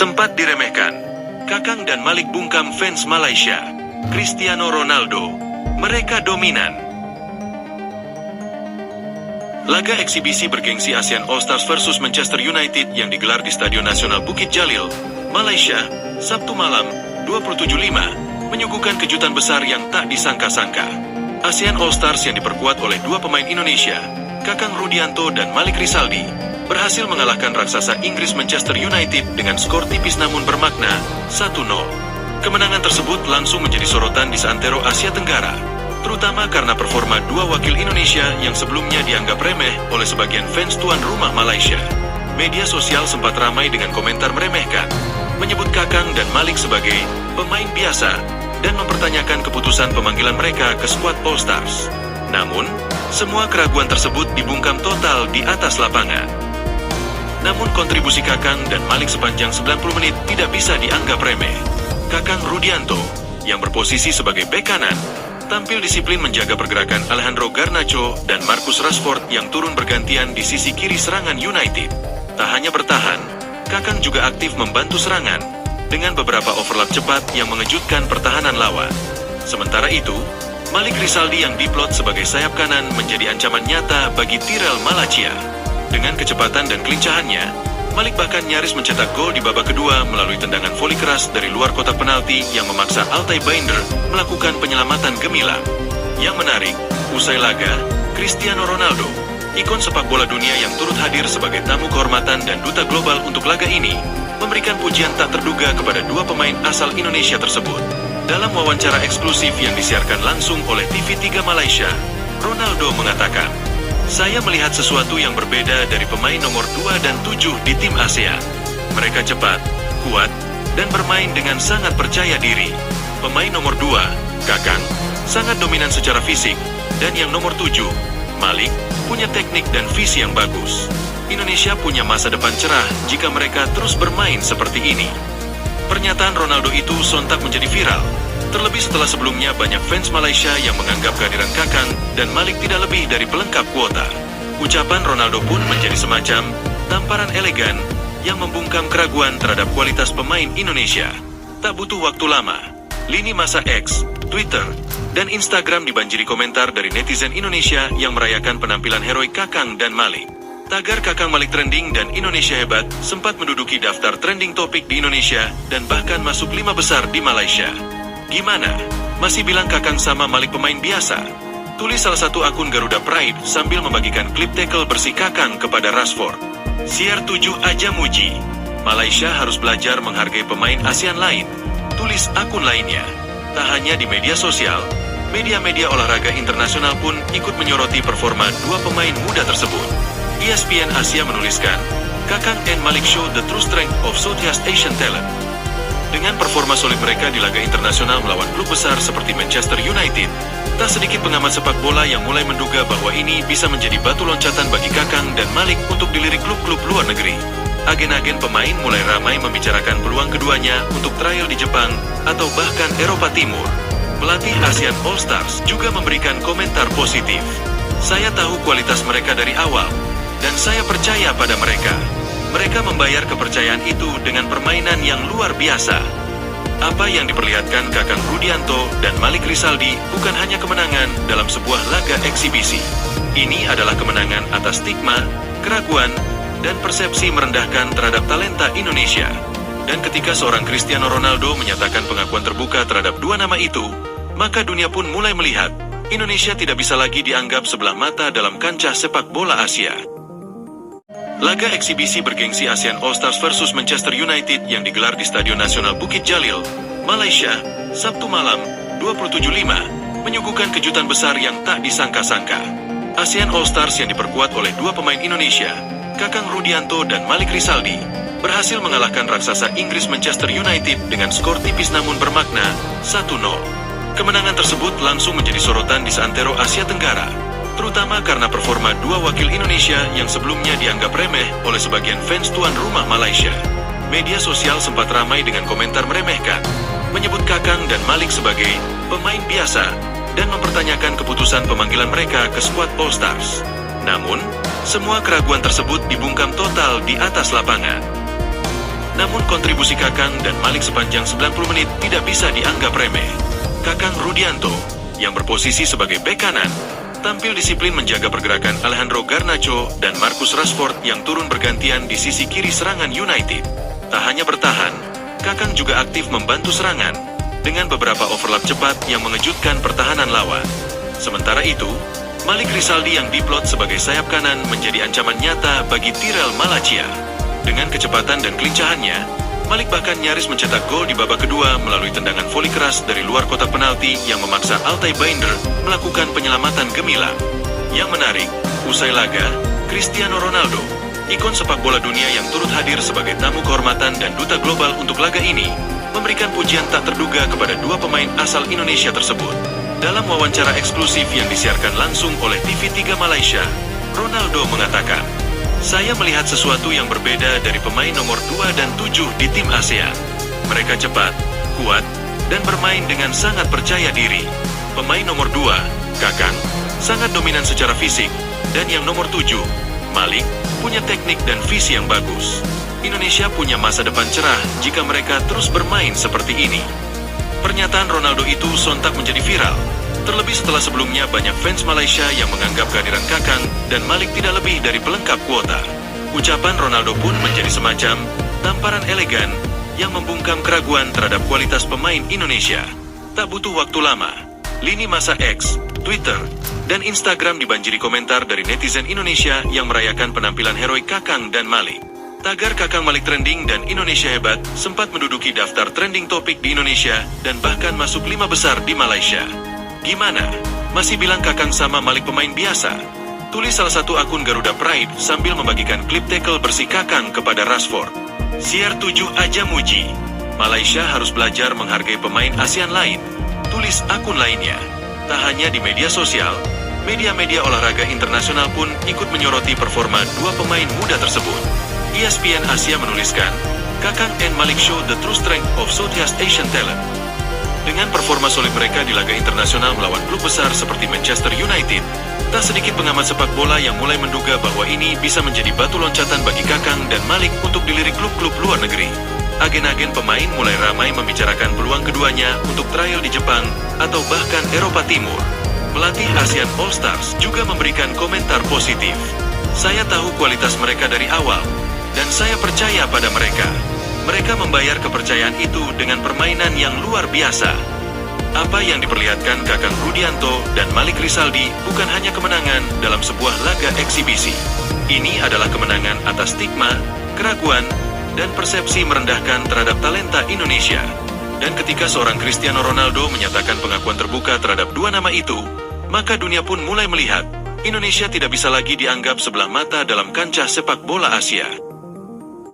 Sempat diremehkan, Kakang dan Malik bungkam fans Malaysia. Cristiano Ronaldo, mereka dominan. Laga eksibisi bergengsi ASEAN All-Stars versus Manchester United yang digelar di Stadion Nasional Bukit Jalil, Malaysia, Sabtu malam, 27.5, menyuguhkan kejutan besar yang tak disangka-sangka. ASEAN All-Stars yang diperkuat oleh dua pemain Indonesia, Kakang Rudianto dan Malik Rizaldi, berhasil mengalahkan raksasa Inggris Manchester United dengan skor tipis namun bermakna, 1-0. Kemenangan tersebut langsung menjadi sorotan di seantero Asia Tenggara, terutama karena performa dua wakil Indonesia yang sebelumnya dianggap remeh oleh sebagian fans tuan rumah Malaysia. Media sosial sempat ramai dengan komentar meremehkan, menyebut Kakang dan Malik sebagai pemain biasa, dan mempertanyakan keputusan pemanggilan mereka ke skuad All-Stars. Namun, semua keraguan tersebut dibungkam total di atas lapangan. Namun kontribusi Kakang dan Malik sepanjang 90 menit tidak bisa dianggap remeh. Kakang Rudianto, yang berposisi sebagai bek kanan, tampil disiplin menjaga pergerakan Alejandro Garnacho dan Marcus Rashford yang turun bergantian di sisi kiri serangan United. Tak hanya bertahan, Kakang juga aktif membantu serangan dengan beberapa overlap cepat yang mengejutkan pertahanan lawan. Sementara itu, Malik Rizaldi yang diplot sebagai sayap kanan menjadi ancaman nyata bagi Tyrell Malacia. Dengan kecepatan dan kelincahannya, Malik bahkan nyaris mencetak gol di babak kedua melalui tendangan voli keras dari luar kotak penalti yang memaksa Altay Binder melakukan penyelamatan gemilang. Yang menarik, usai laga, Cristiano Ronaldo, ikon sepak bola dunia yang turut hadir sebagai tamu kehormatan dan duta global untuk laga ini, memberikan pujian tak terduga kepada dua pemain asal Indonesia tersebut. Dalam wawancara eksklusif yang disiarkan langsung oleh TV3 Malaysia, Ronaldo mengatakan, "Saya melihat sesuatu yang berbeda dari pemain nomor 2 dan 7 di tim ASEAN. Mereka cepat, kuat, dan bermain dengan sangat percaya diri. Pemain nomor 2, Kakang, sangat dominan secara fisik, dan yang nomor 7, Malik, punya teknik dan visi yang bagus. Indonesia punya masa depan cerah jika mereka terus bermain seperti ini." Pernyataan Ronaldo itu sontak menjadi viral, terlebih setelah sebelumnya banyak fans Malaysia yang menganggap kehadiran Kakang dan Malik tidak lebih dari pelengkap kuota. Ucapan Ronaldo pun menjadi semacam tamparan elegan yang membungkam keraguan terhadap kualitas pemain Indonesia. Tak butuh waktu lama, lini masa X, Twitter, dan Instagram dibanjiri komentar dari netizen Indonesia yang merayakan penampilan heroik Kakang dan Malik. Tagar Kakang Malik trending dan Indonesia hebat sempat menduduki daftar trending topik di Indonesia dan bahkan masuk 5 besar di Malaysia. Gimana? Masih bilang Kakang sama Malik pemain biasa? Tulis salah satu akun Garuda Pride sambil membagikan klip tackle bersih Kakang kepada Rashford. CR7 aja muji. Malaysia harus belajar menghargai pemain ASEAN lain. Tulis akun lainnya. Tak hanya di media sosial, media-media olahraga internasional pun ikut menyoroti performa dua pemain muda tersebut. ESPN Asia menuliskan, Kakang and Malik show the true strength of Southeast Asian talent. Dengan performa solid mereka di laga internasional melawan klub besar seperti Manchester United, tak sedikit pengamat sepak bola yang mulai menduga bahwa ini bisa menjadi batu loncatan bagi Kakang dan Malik untuk dilirik klub-klub luar negeri. Agen-agen pemain mulai ramai membicarakan peluang keduanya untuk trial di Jepang atau bahkan Eropa Timur. Pelatih ASEAN All-Stars juga memberikan komentar positif. "Saya tahu kualitas mereka dari awal, dan saya percaya pada mereka. Mereka membayar kepercayaan itu dengan permainan yang luar biasa." Apa yang diperlihatkan Kakang Rudianto dan Malik Rizaldi bukan hanya kemenangan dalam sebuah laga eksibisi. Ini adalah kemenangan atas stigma, keraguan, dan persepsi merendahkan terhadap talenta Indonesia. Dan ketika seorang Cristiano Ronaldo menyatakan pengakuan terbuka terhadap dua nama itu, maka dunia pun mulai melihat Indonesia tidak bisa lagi dianggap sebelah mata dalam kancah sepak bola Asia. Laga eksibisi bergengsi ASEAN All-Stars versus Manchester United yang digelar di Stadion Nasional Bukit Jalil, Malaysia, Sabtu malam, 27.5, menyuguhkan kejutan besar yang tak disangka-sangka. ASEAN All-Stars yang diperkuat oleh dua pemain Indonesia, Kakang Rudianto dan Malik Rizaldi, berhasil mengalahkan raksasa Inggris Manchester United dengan skor tipis namun bermakna, 1-0. Kemenangan tersebut langsung menjadi sorotan di seantero Asia Tenggara, terutama karena performa dua wakil Indonesia yang sebelumnya dianggap remeh oleh sebagian fans tuan rumah Malaysia. Media sosial sempat ramai dengan komentar meremehkan, menyebut Kakang dan Malik sebagai pemain biasa, dan mempertanyakan keputusan pemanggilan mereka ke skuad All-Stars. Namun, semua keraguan tersebut dibungkam total di atas lapangan. Namun kontribusi Kakang dan Malik sepanjang 90 menit tidak bisa dianggap remeh. Kakang Rudianto, yang berposisi sebagai bek kanan, tampil disiplin menjaga pergerakan Alejandro Garnacho dan Marcus Rashford yang turun bergantian di sisi kiri serangan United. Tak hanya bertahan, Kakang juga aktif membantu serangan dengan beberapa overlap cepat yang mengejutkan pertahanan lawan. Sementara itu, Malik Rizaldi yang diplot sebagai sayap kanan menjadi ancaman nyata bagi Tyrell Malacia. Dengan kecepatan dan kelincahannya, Malik bahkan nyaris mencetak gol di babak kedua melalui tendangan voli keras dari luar kotak penalti yang memaksa Altay Binder melakukan penyelamatan gemilang. Yang menarik, usai laga, Cristiano Ronaldo, ikon sepak bola dunia yang turut hadir sebagai tamu kehormatan dan duta global untuk laga ini, memberikan pujian tak terduga kepada dua pemain asal Indonesia tersebut. Dalam wawancara eksklusif yang disiarkan langsung oleh TV3 Malaysia, Ronaldo mengatakan, "Saya melihat sesuatu yang berbeda dari pemain nomor 2 dan 7 di tim ASEAN. Mereka cepat, kuat, dan bermain dengan sangat percaya diri. Pemain nomor 2, Kakang, sangat dominan secara fisik, dan yang nomor 7, Malik, punya teknik dan visi yang bagus. Indonesia punya masa depan cerah jika mereka terus bermain seperti ini." Pernyataan Ronaldo itu sontak menjadi viral, terlebih setelah sebelumnya banyak fans Malaysia yang menganggap kehadiran Kakang dan Malik tidak lebih dari pelengkap kuota. Ucapan Ronaldo pun menjadi semacam tamparan elegan yang membungkam keraguan terhadap kualitas pemain Indonesia. Tak butuh waktu lama, lini masa X, Twitter, dan Instagram dibanjiri komentar dari netizen Indonesia yang merayakan penampilan heroik Kakang dan Malik. Tagar Kakang Malik trending dan Indonesia hebat sempat menduduki daftar trending topik di Indonesia dan bahkan masuk 5 besar di Malaysia. Gimana? Masih bilang Kakang sama Malik pemain biasa? Tulis salah satu akun Garuda Pride sambil membagikan klip tackle bersih Kakang kepada Rashford. Siar 7 aja muji. Malaysia harus belajar menghargai pemain ASEAN lain. Tulis akun lainnya. Tak hanya di media sosial, media-media olahraga internasional pun ikut menyoroti performa dua pemain muda tersebut. ESPN Asia menuliskan, Kakang and Malik show the true strength of Southeast Asian talent. Dengan performa solid mereka di laga internasional melawan klub besar seperti Manchester United, tak sedikit pengamat sepak bola yang mulai menduga bahwa ini bisa menjadi batu loncatan bagi Kakang dan Malik untuk dilirik klub-klub luar negeri. Agen-agen pemain mulai ramai membicarakan peluang keduanya untuk trial di Jepang atau bahkan Eropa Timur. Pelatih ASEAN All Stars juga memberikan komentar positif. "Saya tahu kualitas mereka dari awal, dan saya percaya pada mereka. Mereka membayar kepercayaan itu dengan permainan yang luar biasa." Apa yang diperlihatkan Kakang Rudianto dan Malik Rizaldi bukan hanya kemenangan dalam sebuah laga eksibisi. Ini adalah kemenangan atas stigma, keraguan, dan persepsi merendahkan terhadap talenta Indonesia. Dan ketika seorang Cristiano Ronaldo menyatakan pengakuan terbuka terhadap dua nama itu, maka dunia pun mulai melihat Indonesia tidak bisa lagi dianggap sebelah mata dalam kancah sepak bola Asia.